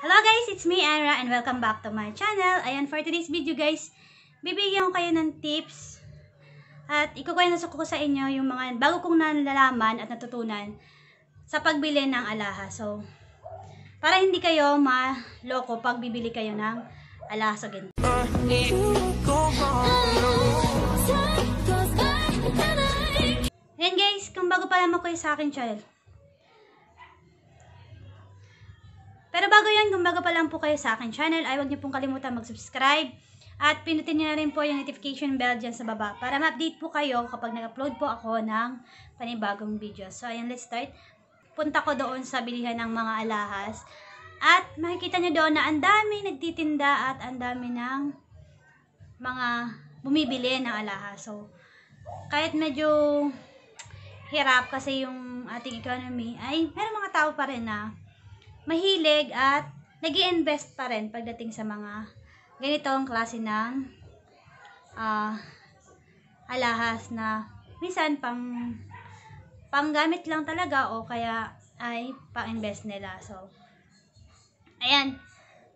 Hello guys, it's me Ara and welcome back to my channel. Ayan, for today's video guys, bibigyan ko kayo ng tips at ikukwento ko sa inyo yung mga bago kong nalalaman at natutunan sa pagbili ng alahas. So, para hindi kayo maloko pag bibili kayo ng alahas o ganito. Ayan guys, kung bago pa lamang kayo sa akin channel. Pero bago yan, kung bago pa lang po kayo sa akin channel, ay huwag niyo pong kalimutan mag-subscribe at pinutin niyo na rin po yung notification bell dyan sa baba para ma-update po kayo kapag nag-upload po ako ng panibagong video. So, ayan, let's start. Punta ko doon sa bilihan ng mga alahas at makikita niyo doon na ang dami nagtitinda at ang dami ng mga bumibili ng alahas. So, kahit medyo hirap kasi yung ating economy, ay meron mga tao pa rin na mahilig at nag-i-invest pa rin pagdating sa mga ganitong klase ng alahas na minsan panggamit lang talaga o kaya ay pang-invest nila. So, ayan.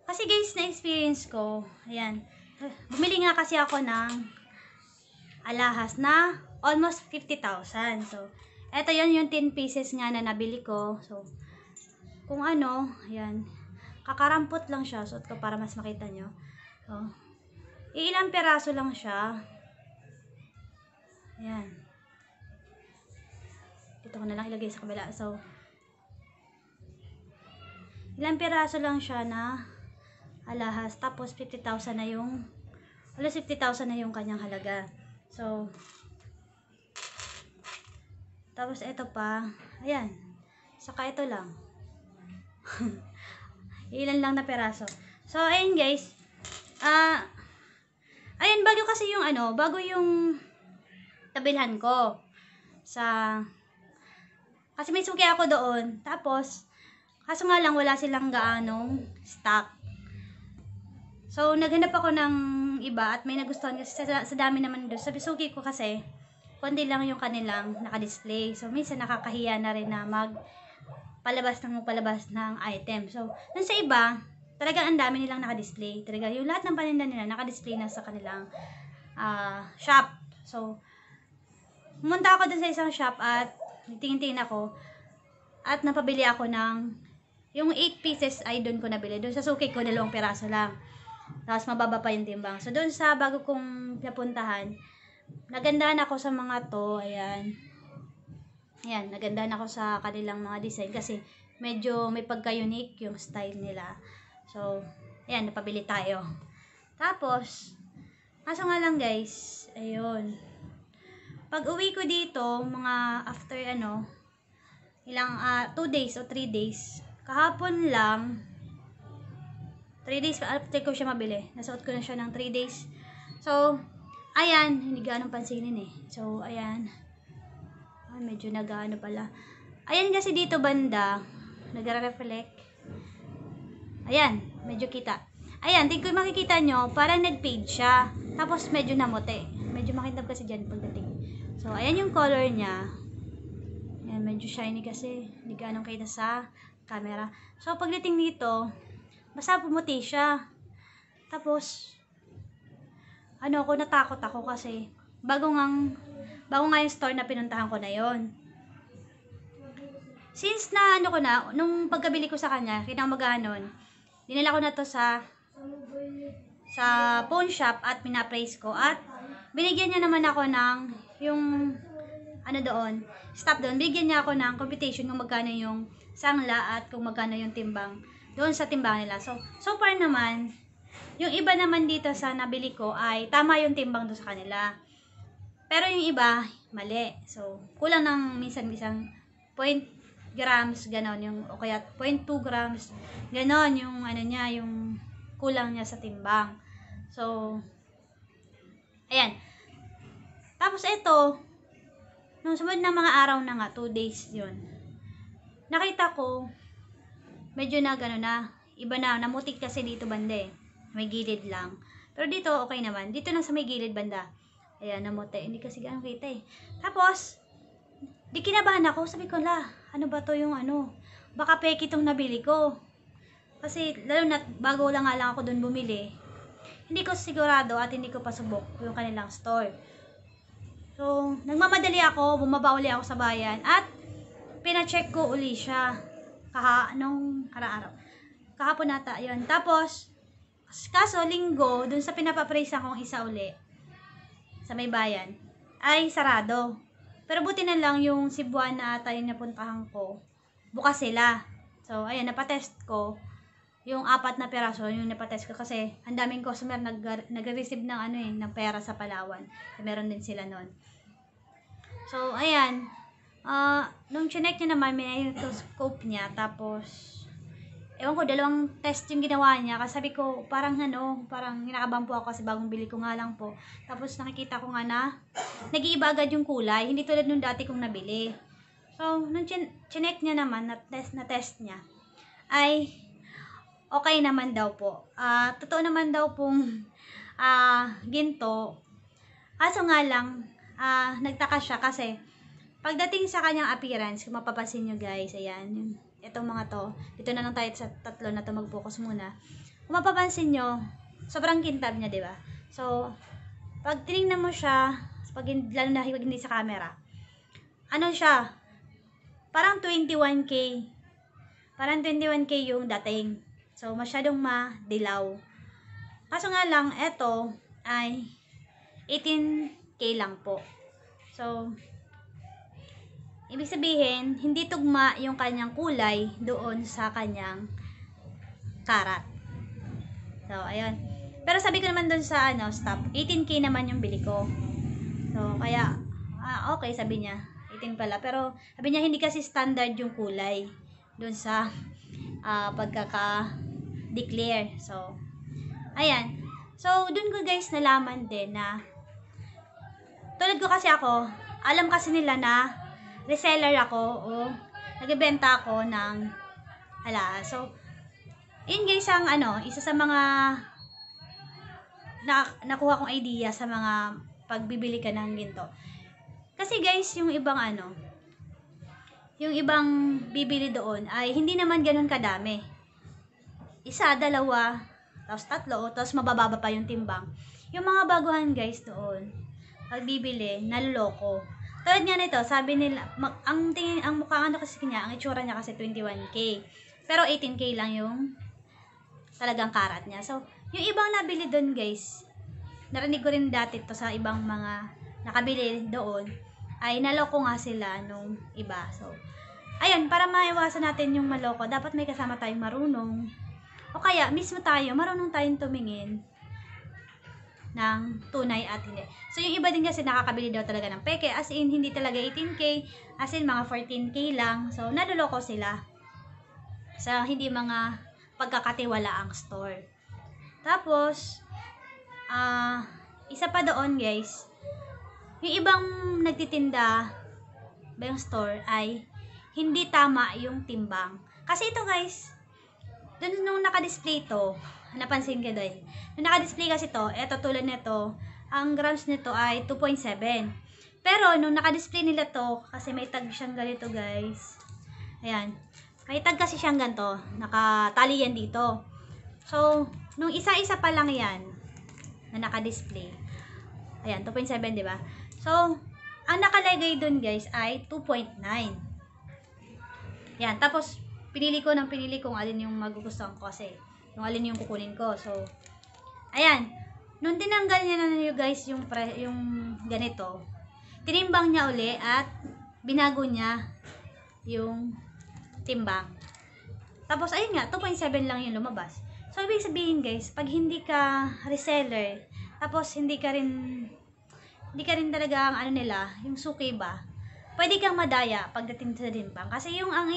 Kasi guys, na-experience ko, ayan, bumili nga kasi ako ng alahas na almost 50,000. So, eto yun yung 10 pieces nga na nabili ko. So, kung ano, ayan, kakarampot lang siya. Suot ko para mas makita nyo. So, ilang peraso lang siya. Ayan. Dito ko na lang ilagay sa kabila. So, ilang peraso lang siya na alahas. Tapos, 50,000 na yung, alas 50,000 na yung kanyang halaga. So, tapos ito pa, ayan, saka ito lang. Ilan lang na peraso. So, ayun guys. Ayun, bago kasi yung bago yung tabilhan ko. Kasi may suki ako doon. Tapos, kaso nga lang wala silang gaanong stock. So, naghanap ako ng iba at may nagustuhan kasi sa dami naman doon. Sabi, suki ko kasi, konti lang yung kanilang nakadisplay. So, minsan nakakahiya na rin na palabas ng item. So, dun sa iba, talagang ang dami nilang nakadisplay. Talaga, yung lahat ng paninda nila nakadisplay na sa kanilang shop. So, pumunta ako dun sa isang shop at tingin-tingin ako at napabili ako ng yung 8 pieces ay dun ko nabili. Dun sa suki ko, 2 peraso lang. Tapos, mababa pa yung timbang. So, dun sa bago kong napuntahan, nagandahan ako sa mga to. Ayan. Ayan, nagandahan ako sa kanilang mga design kasi medyo may pagka-unique yung style nila. So, ayan, napabili tayo. Tapos, kaso nga lang guys, ayun. Pag uwi ko dito, mga after ilang 2 days o 3 days, kahapon lang, 3 days after ko siya mabili. Nasuot ko na siya ng 3 days. So, ayan, hindi ganong pansinin eh. So, ayan. Medyo nag-ano pala. Ayan kasi dito banda, nagre-reflect. Ayan, medyo kita. Ayan, kung makikita nyo, parang nag-fade siya. Tapos medyo namote. Medyo makintab kasi dyan pagdating. So, ayan yung color niya. Ayan, medyo shiny kasi. Hindi ganong kita sa camera. So, pagdating dito, basta pumuti siya. Tapos, natakot ako kasi bago nga yung store na pinuntahan ko na yon. Since na nung pagkabili ko sa kanya, kinamaganon, dinala ko na to sa pawn shop at pinapraise ko at binigyan niya naman ako ng yung staff doon, bigyan niya ako ng computation kung magkano yung sangla at kung magkano yung timbang doon sa timbang nila. So far naman, yung iba naman dito sa nabili ko ay tama yung timbang doon sa kanila. Pero yung iba, mali. So, kulang ng minsan 0.0 grams, ganon. O kaya 0.2 grams, ganon yung yung kulang niya sa timbang. So, ayan. Tapos ito, nung sumunod ng mga araw na nga, 2 days yun, nakita ko, medyo na gano'n na, iba na, namutik kasi dito banda eh. May gilid lang. Pero dito, okay naman. Dito lang sa may gilid banda. Ayan, namote. Hindi kasi gano'ng kita eh. Tapos, kinabahan ako. Sabi ko, ano ba to yung baka peke itong nabili ko. Kasi lalo na bago lang nga lang ako doon bumili, hindi ko sigurado at hindi ko pasubok yung kanilang store. So, nagmamadali ako, bumaba uli ako sa bayan at pina-check ko uli siya nung araw. Kahapon nata, yun. Tapos, kaso linggo, dun sa pinapapraisean kong isa uli, sa may bayan, ay sarado. Pero buti na lang yung Cebuana ata yung napuntahan ko, bukas sila. So, ayan, napatest ko. Yung 4 na peraso, yung napatest ko kasi ang daming customer nag-receive ng ng pera sa Palawan. So, meron din sila nun. So, ayan. Nung chinek niya naman, may scope niya. Tapos, ewan ko, 2 test yung ginawa niya. Kasi sabi ko, parang hinakabang po ako kasi bagong bili ko nga lang po. Tapos, nakikita ko nga na nag-iiba agad yung kulay. Hindi tulad nung dati kong nabili. So, nung chinek niya naman, na test niya, ay okay naman daw po. Totoo naman daw pong ginto. Kaso nga lang, nagtaka siya kasi pagdating sa kanyang appearance, kung mapapansin nyo guys, ayan, itong mga to, dito na lang tayo sa tatlo na to mag-focus muna. Kung mapapansin nyo, sobrang kintab niya, di ba? So, pag tinignan mo siya, lalo na hindi sa camera, ano siya, parang 21K. Parang 21K yung dating. So, masyadong madilaw. Kaso nga lang, eto ay 18K lang po. So, ibig sabihin, hindi tugma yung kanyang kulay doon sa kanyang karat. So, ayun. Pero sabi ko naman doon sa stop, 18K naman yung bili ko. So, kaya, okay, sabi niya. 18 pala. Pero, sabi niya, hindi kasi standard yung kulay doon sa pagkaka-declare. So, ayan. So, doon ko guys nalaman din na tulad ko kasi ako, alam kasi nila na reseller ako o nagbebenta ako ng So, yun guys ang isa sa mga nakuha kong idea sa mga pagbibili ka ng ginto. Kasi guys, yung ibang bibili doon ay hindi naman ganun kadami. 1, 2, tapos 3, tapos mabababa pa yung timbang. Yung mga baguhan guys doon, pagbibili, naluloko. Tulad nga nito, sabi nila, ang mukha kasi niya, ang itsura niya kasi 21K. Pero 18K lang yung talagang karat niya. So, yung ibang nabili doon guys, narinig ko rin dati to sa ibang mga nakabili doon, ay naloko nga sila nung iba. So, ayun, para maiwasan natin yung maloko, dapat may kasama tayong marunong. O kaya, mismo tayo, marunong tayong tumingin ng tunay at hindi. So, yung iba din kasi nakakabili daw talaga ng peke, as in, hindi talaga 18K, as in, mga 14K lang. So, naluloko sila sa hindi mga pagkakatiwalaang store. Tapos, isa pa doon guys, yung ibang nagtitinda ba yung store ay hindi tama yung timbang. Kasi ito guys, dun nung naka-display to, napansin ko doon. Nung naka-display kasi to, eto tulad nito, ang grams nito ay 2.7. Pero nung naka-display nila to, kasi may tag siyang ganito guys. Ayan. May tag kasi siyang ganito, nakatali yan dito. So, nung isa-isa pa lang yan na naka-display. Ayan, 2.7, di ba? So, ang nakalagay dun guys ay 2.9. Yan, tapos pinili ko kung alin yung magugustuhan ko kasi yung alin yung kukunin ko. So, ayan. Nung tinanggal niya na nyo guys yung ganito, tinimbang niya uli at binago niya yung timbang. Tapos, ayun nga, 2.7 lang yung lumabas. So, ibig sabihin guys, pag hindi ka reseller, tapos hindi ka rin talaga ang nila, yung suki ba, pwede kang madaya pagdating sa timbang. Kasi yung ang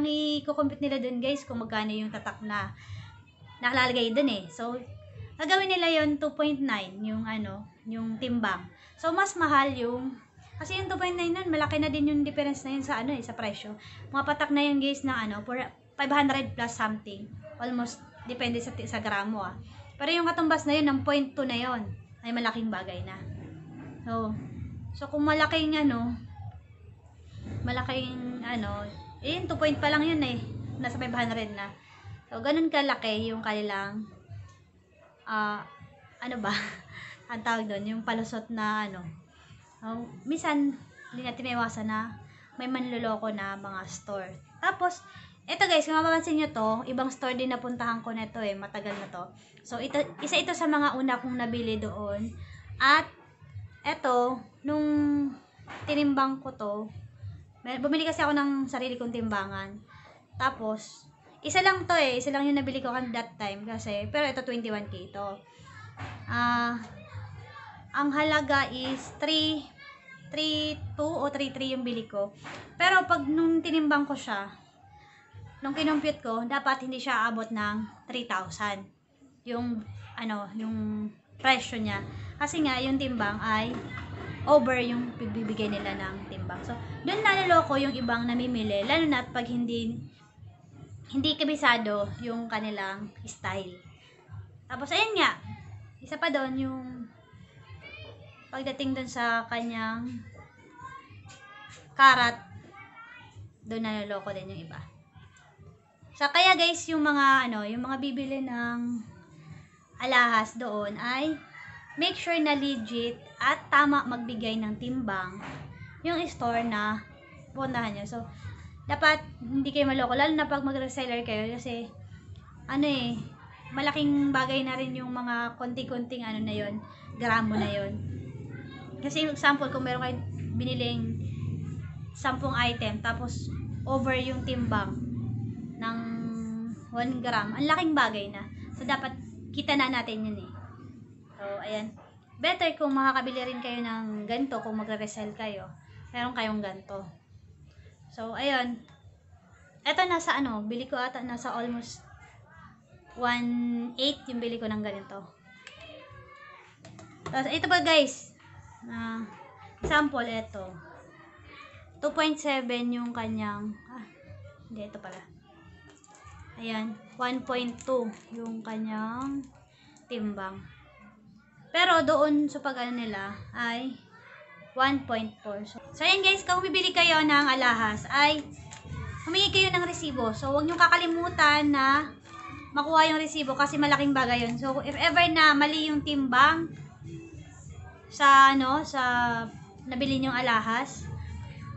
i-compute nila dun guys, kung magkano yung tatak na nakalagay dun eh. So, gagawin nila yon 2.9 yung timbang. So, mas mahal kasi yung 2.9 nun, malaki na din yung difference na yun sa sa presyo. Mga patak na yun guys na 500 plus something. Almost, depende sa gramo Pero yung katumbas na yun, ng 0.2 na yun, ay malaking bagay na. So kung malaking 2 point pa lang yun nasa 500 na. So, ganun kalaki yung kanilang, ano ba, ang tawag doon, yung palusot na ano. Minsan, hindi natin maiwasan na may manloloko na mga store. Tapos, ito guys, kung mapapansin nyo to, ibang store din napuntahan ko na to matagal na to. So, isa ito sa mga una kong nabili doon. At, ito, nung tinimbang ko to, bumili kasi ako ng sarili kong timbangan. Tapos, isa lang to isa lang yung nabili ko that time kasi, pero ito 21k ito. Ang halaga is 3.2 o 3.3 yung bili ko. Pero pag nung tinimbang ko siya, nung kinumpute ko, dapat hindi siya abot ng 3,000. Yung presyo niya. Kasi nga, yung timbang ay over yung bibigay nila ng timbang. So, doon naloloko yung ibang namimili, lalo na pag hindi kabisado yung kanilang style. Tapos, ayun nga, isa pa doon yung pagdating doon sa kanyang karat, doon naloloko din yung iba. So, kaya guys, yung mga bibili ng alahas doon ay make sure na legit at tama magbigay ng timbang yung store na puntahan nyo. So, dapat hindi kayo maloko, lalo na pag mag-reseller kayo kasi malaking bagay na rin yung mga konti-konting na yon, gramo na yon. Kasi example, kung meron kayo biniling 10 item tapos over yung timbang ng 1 gram, ang laking bagay na. So, dapat kita na natin yun So, ayan. Better kung makakabili rin kayo ng ganito, kung magre-resell kayo, meron kayong ganito. So, ayun. Ito nasa bili ko ata nasa almost 1.8 yung bili ko ng ganito. Tapos, ito pa guys. Sample, ito. 2.7 yung kanyang, hindi, ito pala. Ayan, 1.2 yung kanyang timbang. Pero doon sa nila ay 1.4. So, ayan guys, kung bibili kayo ng alahas, ay humingi kayo ng resibo. So, huwag nyo kakalimutan na makuha yung resibo kasi malaking bagay yun. So, if ever na mali yung timbang sa nabili nyong alahas,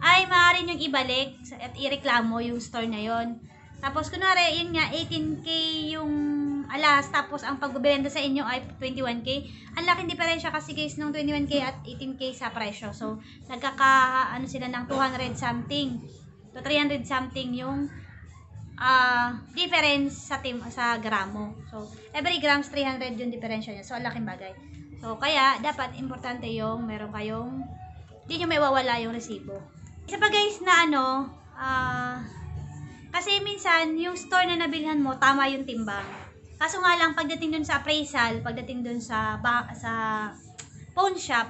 ay maaari nyong ibalik at ireklamo yung store na yon. Tapos, kunwari, yun nga, 18k yung alahas, tapos ang pagbebenta sa inyo ay 21k. Ang laking diferensya kasi guys, nung 21k at 18k sa presyo. So, sila ng 200 something to 300 something yung difference sa gramo. So, every grams 300 yung diferensya niya. So, ang laking bagay. So, kaya, dapat importante yung meron kayong, hindi nyo may wawala yung resibo. Isa pa guys na kasi minsan, yung store na nabilhan mo, tama yung timbang. Kaso nga lang, pagdating dun sa appraisal, pagdating dun sa pawn shop,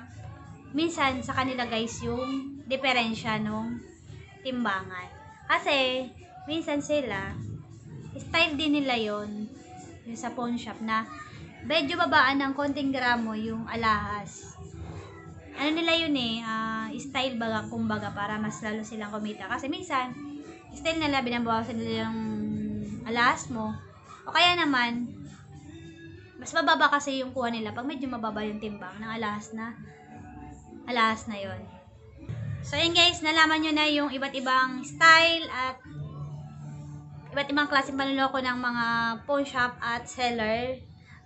minsan sa kanila guys yung diferensya nung timbangan. Kasi, minsan sila, style din nila yon yung sa pawn shop na medyo babaan ng konting gramo yung alahas. Nila yun style baga, kumbaga, para mas lalo silang kumita. Kasi minsan, style nila, binabawasan nila yung alahas mo. O kaya naman, mas mababa kasi yung kuha nila pag medyo mababa yung timbang ng alahas na yon. So, yun guys, nalaman nyo na yung iba't ibang style at iba't ibang klaseng panloloko ng mga pawn shop at seller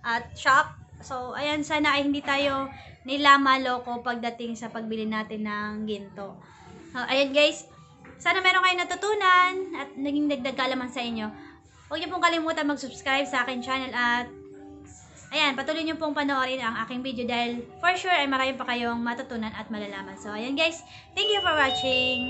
at shop. So, ayan, sana ay hindi tayo nila maloko pagdating sa pagbili natin ng ginto. Ayan guys, sana meron kayong natutunan at naging dagdag kaalaman sa inyo. Huwag niyo pong kalimutan mag-subscribe sa aking channel at ayan, patuloy niyo pong panoorin ang aking video dahil for sure ay marami pa kayong matutunan at malalaman. So, ayan guys, thank you for watching.